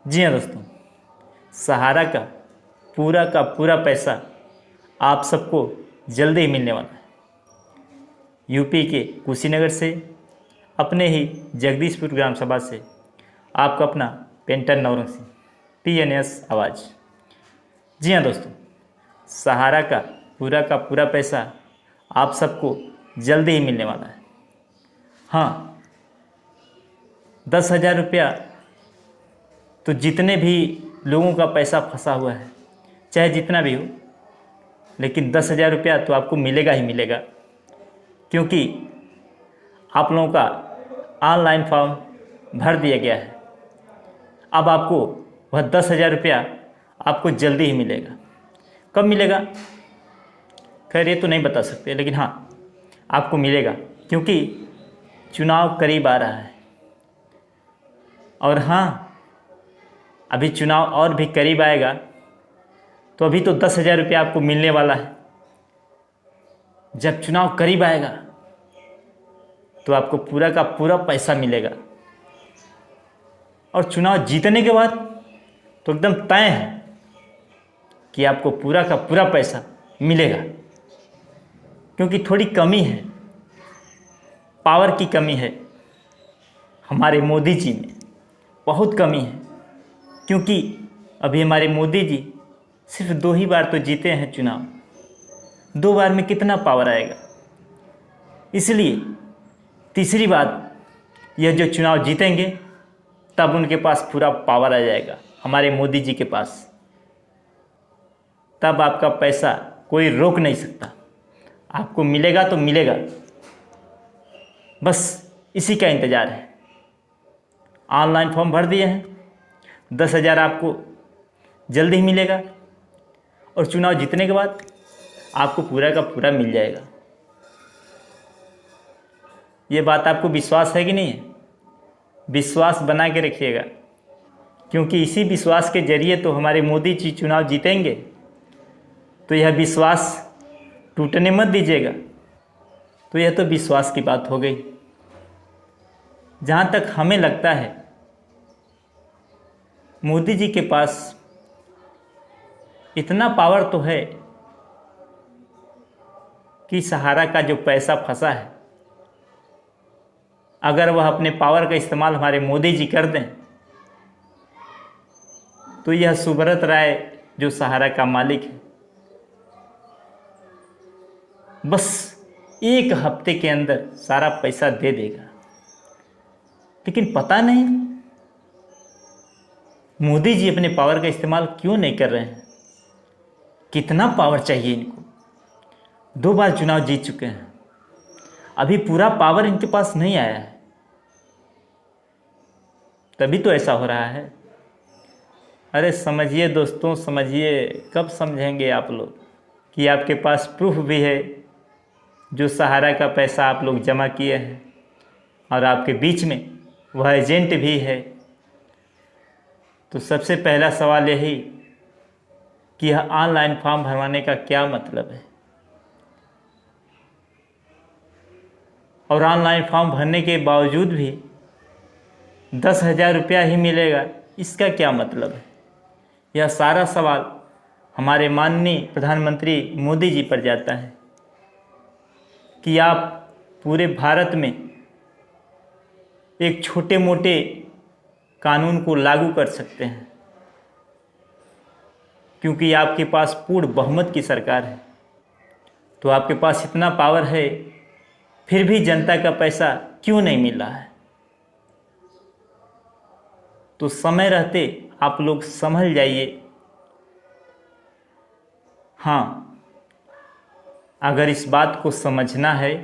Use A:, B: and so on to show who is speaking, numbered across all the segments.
A: जी हाँ दोस्तों, सहारा का पूरा पैसा आप सबको जल्दी ही मिलने वाला है। यूपी के कुशीनगर से, अपने ही जगदीशपुर ग्राम सभा से आपका अपना पेंटर नवरंग सिंह, PNS आवाज़। जी हाँ दोस्तों, सहारा का पूरा पैसा आप सबको जल्दी ही मिलने वाला है। हाँ, 10,000 रुपया तो जितने भी लोगों का पैसा फंसा हुआ है, चाहे जितना भी हो, लेकिन 10,000 रुपया तो आपको मिलेगा ही मिलेगा, क्योंकि आप लोगों का ऑनलाइन फॉर्म भर दिया गया है। अब आपको वह 10,000 रुपया आपको जल्दी ही मिलेगा। कब मिलेगा, खैर ये तो नहीं बता सकते, लेकिन हाँ आपको मिलेगा, क्योंकि चुनाव करीब आ रहा है। और हाँ, अभी चुनाव और भी करीब आएगा, तो अभी तो 10,000 रुपया आपको मिलने वाला है। जब चुनाव करीब आएगा तो आपको पूरा का पूरा पैसा मिलेगा। और चुनाव जीतने के बाद तो एकदम तय है कि आपको पूरा का पूरा पैसा मिलेगा, क्योंकि थोड़ी कमी है, पावर की कमी है हमारे मोदी जी में, बहुत कमी है। क्योंकि अभी हमारे मोदी जी सिर्फ 2 ही बार तो जीते हैं चुनाव, 2 बार में कितना पावर आएगा। इसलिए तीसरी बात, यह जो चुनाव जीतेंगे तब उनके पास पूरा पावर आ जाएगा, हमारे मोदी जी के पास। तब आपका पैसा कोई रोक नहीं सकता, आपको मिलेगा तो मिलेगा। बस इसी का इंतज़ार है। ऑनलाइन फॉर्म भर दिए हैं, 10,000 आपको जल्दी ही मिलेगा, और चुनाव जीतने के बाद आपको पूरा का पूरा मिल जाएगा। ये बात आपको विश्वास है कि नहीं है? विश्वास बना के रखिएगा, क्योंकि इसी विश्वास के जरिए तो हमारे मोदी जी चुनाव जीतेंगे। तो यह विश्वास टूटने मत दीजिएगा। तो यह तो विश्वास की बात हो गई। जहाँ तक हमें लगता है, मोदी जी के पास इतना पावर तो है कि सहारा का जो पैसा फंसा है, अगर वह अपने पावर का इस्तेमाल हमारे मोदी जी कर दें तो यह सुब्रत राय जो सहारा का मालिक है, बस 1 हफ्ते के अंदर सारा पैसा दे देगा। लेकिन पता नहीं मोदी जी अपने पावर का इस्तेमाल क्यों नहीं कर रहे हैं। कितना पावर चाहिए इनको, 2 बार चुनाव जीत चुके हैं, अभी पूरा पावर इनके पास नहीं आया है, तभी तो ऐसा हो रहा है। अरे समझिए दोस्तों, समझिए। कब समझेंगे आप लोग कि आपके पास प्रूफ भी है, जो सहारा का पैसा आप लोग जमा किए हैं, और आपके बीच में वह एजेंट भी है। तो सबसे पहला सवाल यही कि यह ऑनलाइन फॉर्म भरवाने का क्या मतलब है, और ऑनलाइन फॉर्म भरने के बावजूद भी 10,000 रुपया ही मिलेगा, इसका क्या मतलब है। यह सारा सवाल हमारे माननीय प्रधानमंत्री मोदी जी पर जाता है कि आप पूरे भारत में एक छोटे मोटे कानून को लागू कर सकते हैं, क्योंकि आपके पास पूर्ण बहुमत की सरकार है। तो आपके पास इतना पावर है, फिर भी जनता का पैसा क्यों नहीं मिल रहा है। तो समय रहते आप लोग संभल जाइए। हाँ, अगर इस बात को समझना है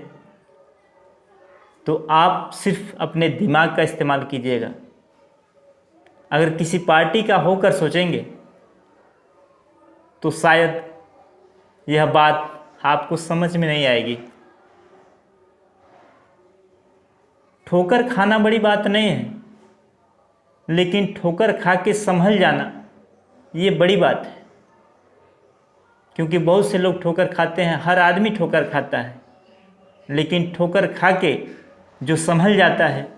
A: तो आप सिर्फ अपने दिमाग का इस्तेमाल कीजिएगा। अगर किसी पार्टी का होकर सोचेंगे तो शायद यह बात आपको समझ में नहीं आएगी। ठोकर खाना बड़ी बात नहीं है, लेकिन ठोकर खा के संभल जाना ये बड़ी बात है। क्योंकि बहुत से लोग ठोकर खाते हैं, हर आदमी ठोकर खाता है, लेकिन ठोकर खा के जो संभल जाता है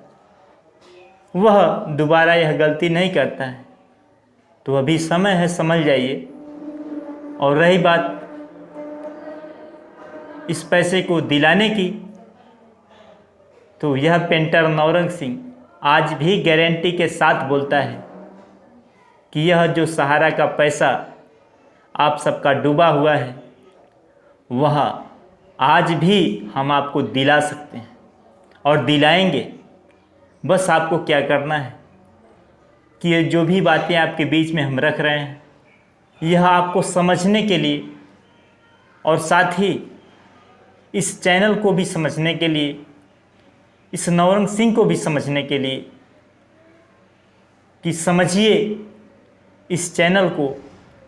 A: वह दोबारा यह गलती नहीं करता है, तो अभी समय है, समझ जाइए। और रही बात इस पैसे को दिलाने की, तो यह पेंटर नौरंग सिंह आज भी गारंटी के साथ बोलता है कि यह जो सहारा का पैसा आप सबका डूबा हुआ है वह आज भी हम आपको दिला सकते हैं और दिलाएंगे। बस आपको क्या करना है कि ये जो भी बातें आपके बीच में हम रख रहे हैं यह आपको समझने के लिए और साथ ही इस चैनल को भी समझने के लिए, इस नौरंग सिंह को भी समझने के लिए कि समझिए इस चैनल को,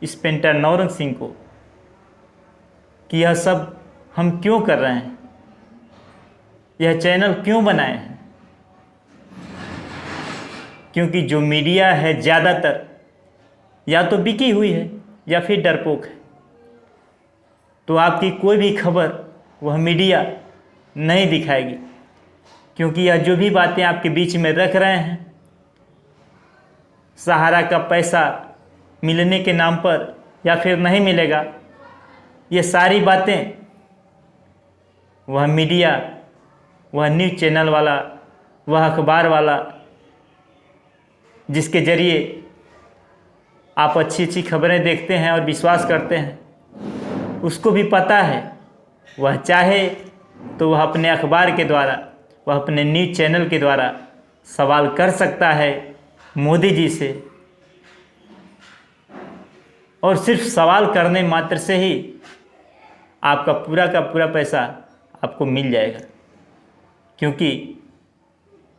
A: इस पेंटर नौरंग सिंह को, कि यह सब हम क्यों कर रहे हैं, यह चैनल क्यों बनाए हैं। क्योंकि जो मीडिया है ज़्यादातर या तो बिकी हुई है या फिर डरपोक है। तो आपकी कोई भी खबर वह मीडिया नहीं दिखाएगी, क्योंकि यह जो भी बातें आपके बीच में रख रहे हैं, सहारा का पैसा मिलने के नाम पर या फिर नहीं मिलेगा, ये सारी बातें वह मीडिया, वह न्यूज़ चैनल वाला, वह अखबार वाला जिसके ज़रिए आप अच्छी अच्छी खबरें देखते हैं और विश्वास करते हैं, उसको भी पता है। वह चाहे तो वह अपने अखबार के द्वारा, वह अपने न्यूज़ चैनल के द्वारा सवाल कर सकता है मोदी जी से, और सिर्फ सवाल करने मात्र से ही आपका पूरा का पूरा पैसा आपको मिल जाएगा। क्योंकि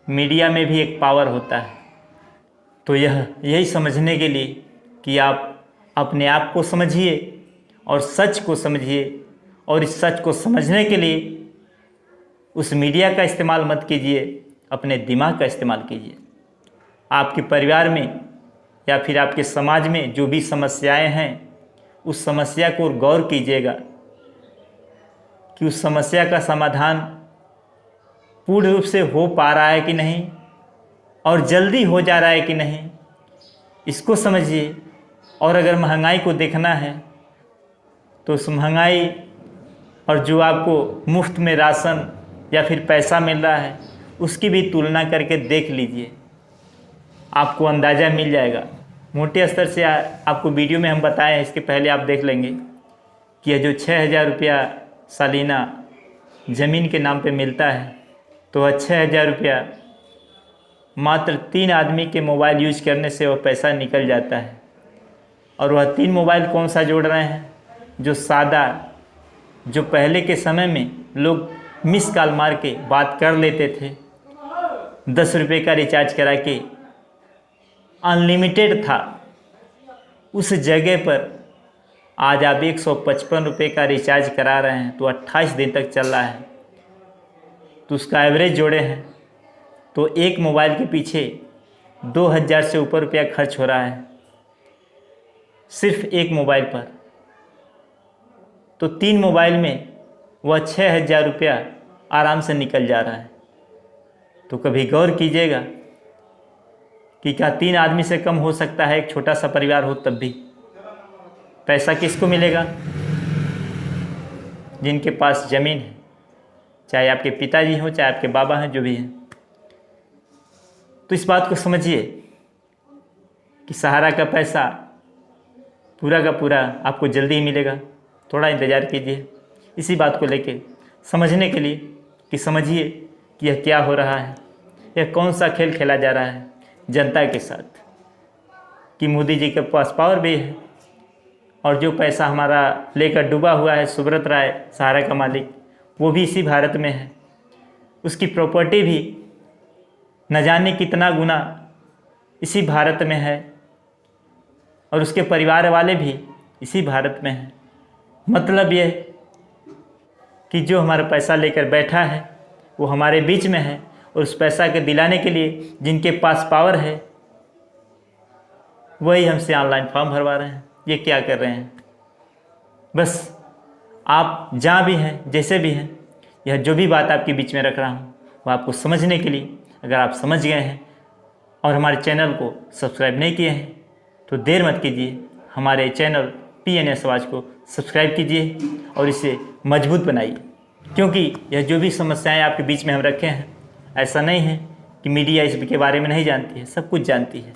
A: मीडिया में भी एक पावर होता है। तो यही समझने के लिए कि आप अपने आप को समझिए और सच को समझिए, और इस सच को समझने के लिए उस मीडिया का इस्तेमाल मत कीजिए, अपने दिमाग का इस्तेमाल कीजिए। आपके परिवार में या फिर आपके समाज में जो भी समस्याएं हैं, उस समस्या को गौर कीजिएगा कि उस समस्या का समाधान पूर्ण रूप से हो पा रहा है कि नहीं, और जल्दी हो जा रहा है कि नहीं, इसको समझिए। और अगर महंगाई को देखना है तो उस महंगाई और जो आपको मुफ्त में राशन या फिर पैसा मिल रहा है उसकी भी तुलना करके देख लीजिए, आपको अंदाज़ा मिल जाएगा। मोटे स्तर से आपको वीडियो में हम बताए हैं, इसके पहले आप देख लेंगे कि यह जो 6,000 रुपया सालीना ज़मीन के नाम पे मिलता है, तो वह 6,000 रुपया मात्र 3 आदमी के मोबाइल यूज करने से वह पैसा निकल जाता है। और वह 3 मोबाइल कौन सा जोड़ रहे हैं, जो सादा, जो पहले के समय में लोग मिस कॉल मार के बात कर लेते थे, 10 रुपये का रिचार्ज करा के अनलिमिटेड था, उस जगह पर आज आप 155 रुपये का रिचार्ज करा रहे हैं, तो 28 दिन तक चल रहा है। तो उसका एवरेज जोड़े हैं तो एक मोबाइल के पीछे 2,000 से ऊपर रुपया खर्च हो रहा है, सिर्फ एक मोबाइल पर। तो 3 मोबाइल में वह 6,000 रुपया आराम से निकल जा रहा है। तो कभी गौर कीजिएगा कि क्या 3 आदमी से कम हो सकता है, एक छोटा सा परिवार हो तब भी। पैसा किसको मिलेगा? जिनके पास ज़मीन है, चाहे आपके पिताजी हों, चाहे आपके बाबा हैं, जो भी हैं। तो इस बात को समझिए कि सहारा का पैसा पूरा का पूरा आपको जल्दी ही मिलेगा, थोड़ा इंतज़ार कीजिए। इसी बात को लेके समझने के लिए कि समझिए कि यह क्या हो रहा है, यह कौन सा खेल खेला जा रहा है जनता के साथ, कि मोदी जी के पास पावर भी है और जो पैसा हमारा लेकर डूबा हुआ है सुब्रत राय, सहारा का मालिक, वो भी इसी भारत में है। उसकी प्रॉपर्टी भी न जाने कितना गुना इसी भारत में है, और उसके परिवार वाले भी इसी भारत में हैं। मतलब ये कि जो हमारा पैसा लेकर बैठा है वो हमारे बीच में है, और उस पैसा के दिलाने के लिए जिनके पास पावर है वही हमसे ऑनलाइन फॉर्म भरवा रहे हैं। ये क्या कर रहे हैं? बस आप जहाँ भी हैं, जैसे भी हैं, यह जो भी बात आपके बीच में रख रहा हूँ वो आपको समझने के लिए, अगर आप समझ गए हैं और हमारे चैनल को सब्सक्राइब नहीं किए हैं तो देर मत कीजिए, हमारे चैनल PNS आवाज़ को सब्सक्राइब कीजिए और इसे मजबूत बनाइए। क्योंकि यह जो भी समस्याएं आपके बीच में हम रखे हैं, ऐसा नहीं है कि मीडिया इसके बारे में नहीं जानती है, सब कुछ जानती है,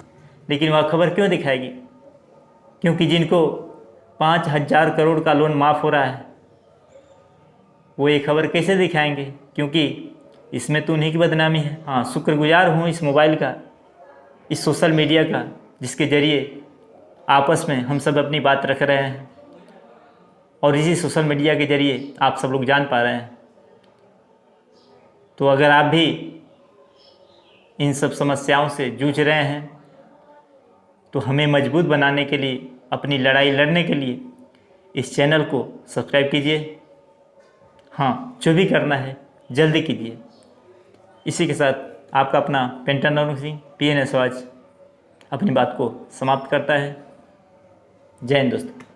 A: लेकिन वह खबर क्यों दिखाएगी? क्योंकि जिनको 5,000 करोड़ का लोन माफ़ हो रहा है वो ये खबर कैसे दिखाएंगे? क्योंकि इसमें तो उन्हीं की बदनामी है। हाँ, शुक्रगुजार हूँ इस मोबाइल का, इस सोशल मीडिया का, जिसके ज़रिए आपस में हम सब अपनी बात रख रहे हैं और इसी सोशल मीडिया के ज़रिए आप सब लोग जान पा रहे हैं। तो अगर आप भी इन सब समस्याओं से जूझ रहे हैं तो हमें मजबूत बनाने के लिए, अपनी लड़ाई लड़ने के लिए इस चैनल को सब्सक्राइब कीजिए। हाँ, जो भी करना है जल्दी कीजिए। इसी के साथ आपका अपना पेंटर नौनक सिंह PNS आवाज़ अपनी बात को समाप्त करता है। जय हिंद दोस्तों।